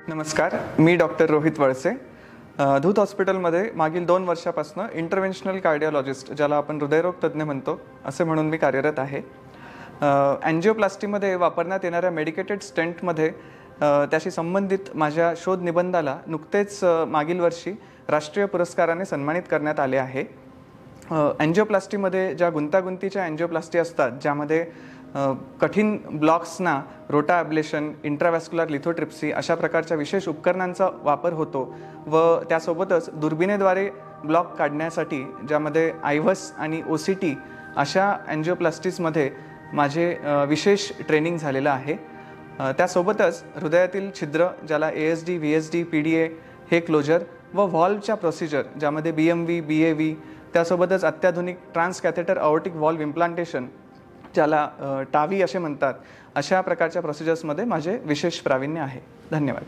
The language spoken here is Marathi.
नमस्कार, मी डॉक्टर रोहित वळसे. धूत हॉस्पिटलमध्ये मागील 2 वर्षापासून इंटरव्हेन्शनल कार्डिओलॉजिस्ट, ज्याला आपण हृदयरोग तज्ज्ञ म्हणतो, असे म्हणून मी कार्यरत आहे. अँजिओप्लास्टीमध्ये वापरण्यात येणाऱ्या मेडिकेटेड स्टेंटमध्ये त्याशी संबंधित माझ्या शोध निबंधाला नुकतेच मागील वर्षी राष्ट्रीय पुरस्काराने सन्मानित करण्यात आले आहे. अँजिओप्लास्टीमध्ये ज्या गुंतागुंतीच्या अँजिओप्लास्टी असतात, ज्यामध्ये कठीण ब्लॉक्सना रोटा ॲब्लेशन, इंट्राव्हॅस्क्युलर लिथोट्रिप्सी अशा प्रकारच्या विशेष उपकरणांचा वापर होतो व त्यासोबतच दुर्बिणीद्वारे ब्लॉक काढण्यासाठी ज्यामध्ये आयव्हस आणि OCT अशा अँजिओप्लास्टीजमध्ये माझे विशेष ट्रेनिंग झालेलं आहे. त्यासोबतच हृदयातील छिद्र, ज्याला ASD, VSD, PDA हे क्लोजर व व्हॉल्वच्या प्रोसिजर, ज्यामध्ये BMV, BAV, त्यासोबतच अत्याधुनिक ट्रान्सकॅथेटर अओर्टिक व्हॉल्व इम्प्लांटेशन, ज्याला टावी असे म्हणतात, अशा प्रकारच्या प्रोसिजर्समध्ये माझे विशेष प्रावीण्य आहे. धन्यवाद.